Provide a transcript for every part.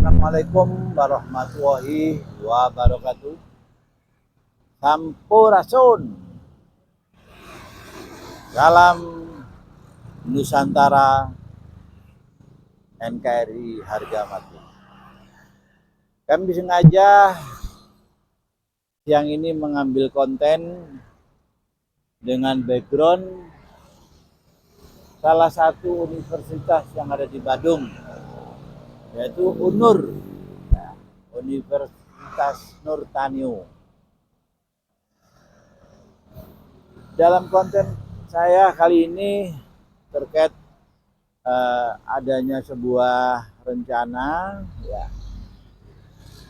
Assalamualaikum warahmatullahi wabarakatuh. Sampurasun. Salam Nusantara, NKRI harga mati. Kami sengaja siang ini mengambil konten dengan background salah satu universitas yang ada di Badung, yaitu UNUR, Universitas Nurtanio. Dalam konten saya kali ini terkait adanya sebuah rencana, ya,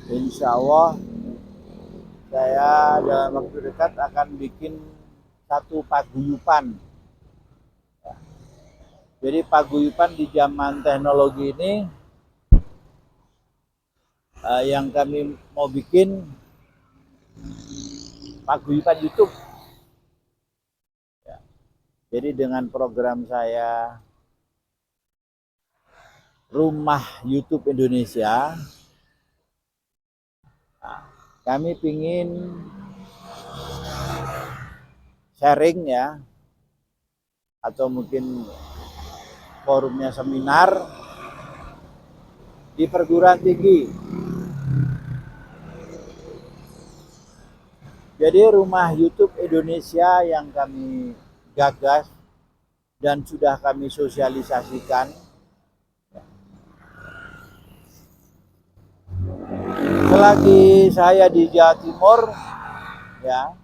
insya Allah saya dalam waktu dekat akan bikin satu paguyuban. Ya. Jadi paguyuban di zaman teknologi ini yang kami mau bikin paguyuban YouTube. Ya. Jadi dengan program saya Rumah YouTube Indonesia, kami pingin sharing ya, atau mungkin forumnya seminar di perguruan tinggi. Jadi Rumah YouTube Indonesia yang kami gagas dan sudah kami sosialisasikan, selagi saya di Jawa Timur, ya,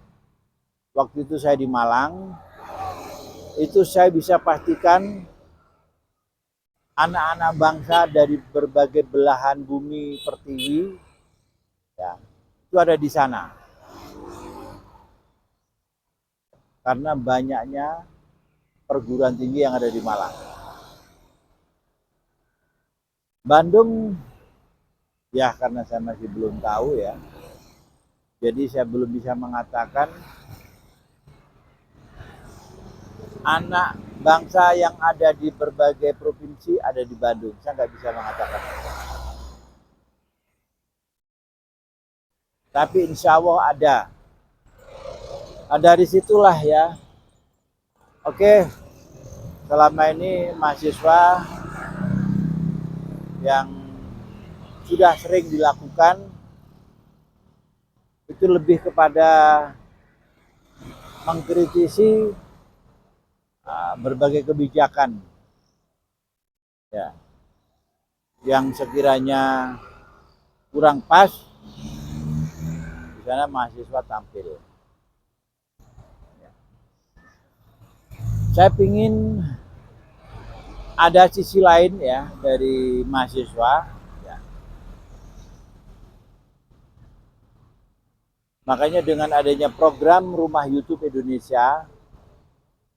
waktu itu saya di Malang, itu saya bisa pastikan anak-anak bangsa dari berbagai belahan bumi pertiwi, ya, itu ada di sana. Karena banyaknya perguruan tinggi yang ada di Malang. Bandung, ya karena saya masih belum tahu ya, jadi saya belum bisa mengatakan anak bangsa yang ada di berbagai provinsi ada di Bandung. Saya nggak bisa mengatakan. Tapi insya Allah ada. Dari situlah ya. Oke, selama ini mahasiswa yang sudah sering dilakukan itu lebih kepada mengkritisi berbagai kebijakan, ya, yang sekiranya kurang pas, di sana mahasiswa tampil. Ya. Saya ingin ada sisi lain ya dari mahasiswa. Ya. Makanya dengan adanya program Rumah YouTube Indonesia,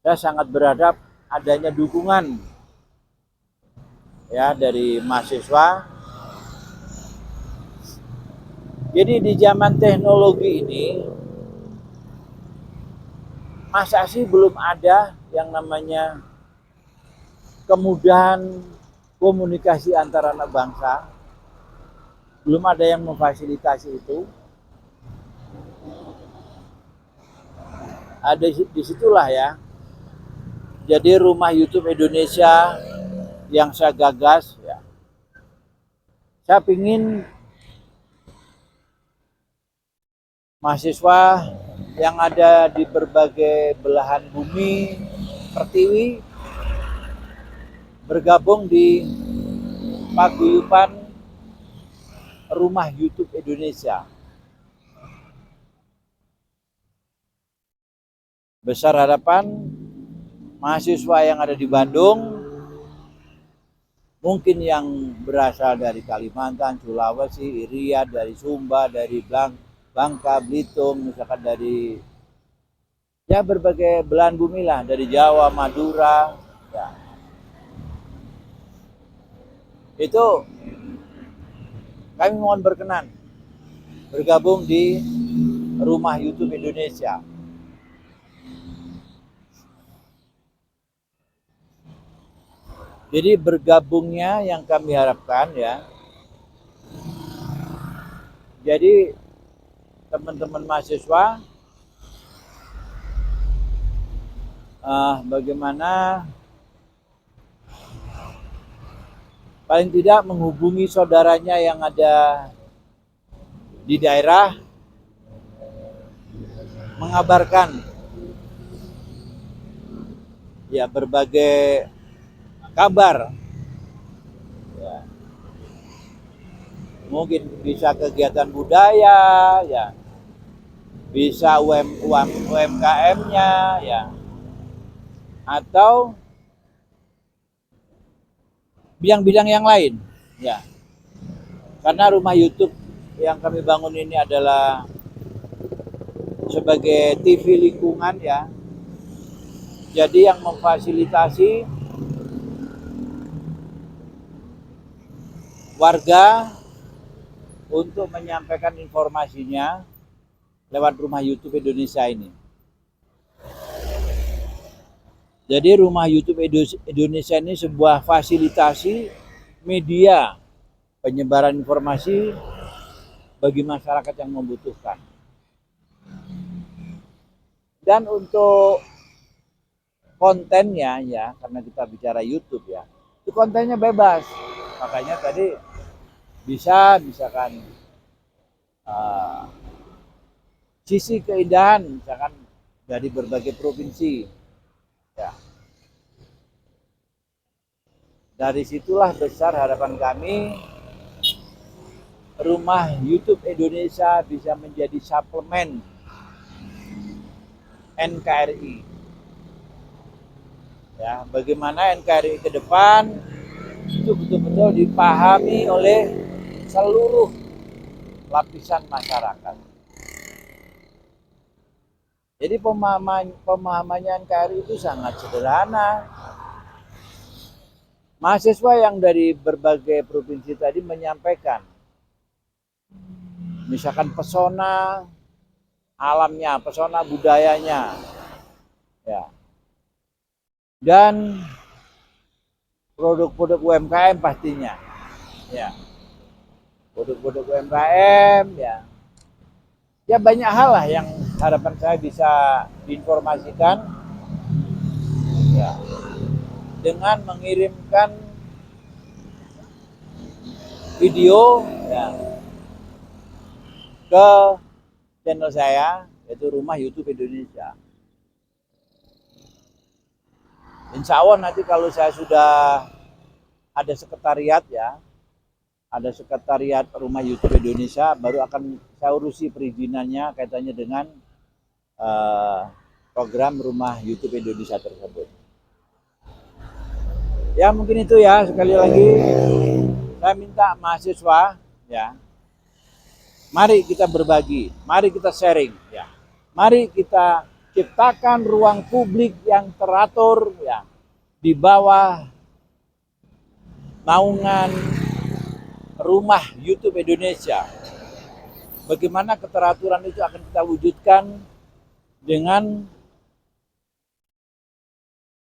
saya sangat berharap adanya dukungan ya dari mahasiswa. Jadi di zaman teknologi ini, masa sih belum ada yang namanya kemudahan komunikasi antara anak bangsa? Belum ada yang memfasilitasi itu. Ada disitulah ya. Jadi Rumah YouTube Indonesia yang saya gagas, ya, saya ingin mahasiswa yang ada di berbagai belahan bumi pertiwi bergabung di paguyuban Rumah YouTube Indonesia. Besar harapan mahasiswa yang ada di Bandung, mungkin yang berasal dari Kalimantan, Sulawesi, Irian, dari Sumba, dari Bangka, Belitung, misalkan dari ya berbagai belahan bumi lah, dari Jawa, Madura, ya. Itu kami mohon berkenan bergabung di Rumah YouTube Indonesia. Jadi bergabungnya yang kami harapkan ya, Jadi teman-teman mahasiswa, bagaimana paling tidak menghubungi saudaranya yang ada di daerah, mengabarkan ya berbagai kabar, ya. Mungkin bisa kegiatan budaya, ya, bisa UMKM-nya, ya, atau bidang-bidang yang lain, ya. Karena rumah YouTube yang kami bangun ini adalah sebagai TV lingkungan, ya. Jadi yang memfasilitasi warga untuk menyampaikan informasinya lewat rumah YouTube Indonesia ini. Jadi rumah YouTube Indonesia ini sebuah fasilitasi media penyebaran informasi bagi masyarakat yang membutuhkan. Dan untuk kontennya, ya, karena kita bicara YouTube, ya, itu kontennya bebas. Makanya tadi bisa misalkan sisi keindahan misalkan dari berbagai provinsi, ya. Dari situlah besar harapan kami rumah YouTube Indonesia bisa menjadi suplemen NKRI. Ya, bagaimana NKRI ke depan itu betul-betul dipahami oleh seluruh lapisan masyarakat. Jadi pemahamannya NKRI itu sangat sederhana. Mahasiswa yang dari berbagai provinsi tadi menyampaikan, misalkan pesona alamnya, pesona budayanya, ya, dan produk-produk UMKM pastinya, ya, produk-produk UMKM, ya, ya banyak hal lah yang harapan saya bisa diinformasikan, ya, dengan mengirimkan video, ya, ke channel saya, yaitu Rumah YouTube Indonesia. Insya Allah nanti kalau saya sudah ada sekretariat, ya, ada sekretariat Rumah YouTube Indonesia, baru akan saya urusi perizinannya kaitannya dengan program Rumah YouTube Indonesia tersebut. Ya mungkin itu, ya, sekali lagi saya minta mahasiswa, ya, mari kita berbagi, mari kita sharing, ya, mari kita ciptakan ruang publik yang teratur, ya, di bawah naungan Rumah YouTube Indonesia. Bagaimana keteraturan itu akan kita wujudkan dengan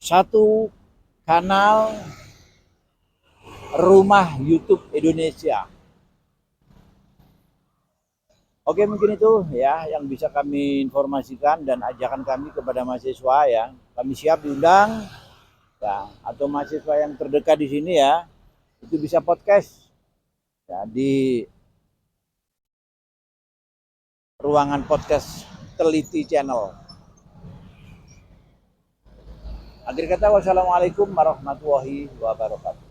satu kanal Rumah YouTube Indonesia. Oke, mungkin itu, ya, yang bisa kami informasikan dan ajakan kami kepada mahasiswa, ya. Kami siap diundang, ya, atau mahasiswa yang terdekat di sini, ya, itu bisa podcast, ya, di ruangan podcast Teliti Channel. Akhir kata, wassalamualaikum warahmatullahi wabarakatuh.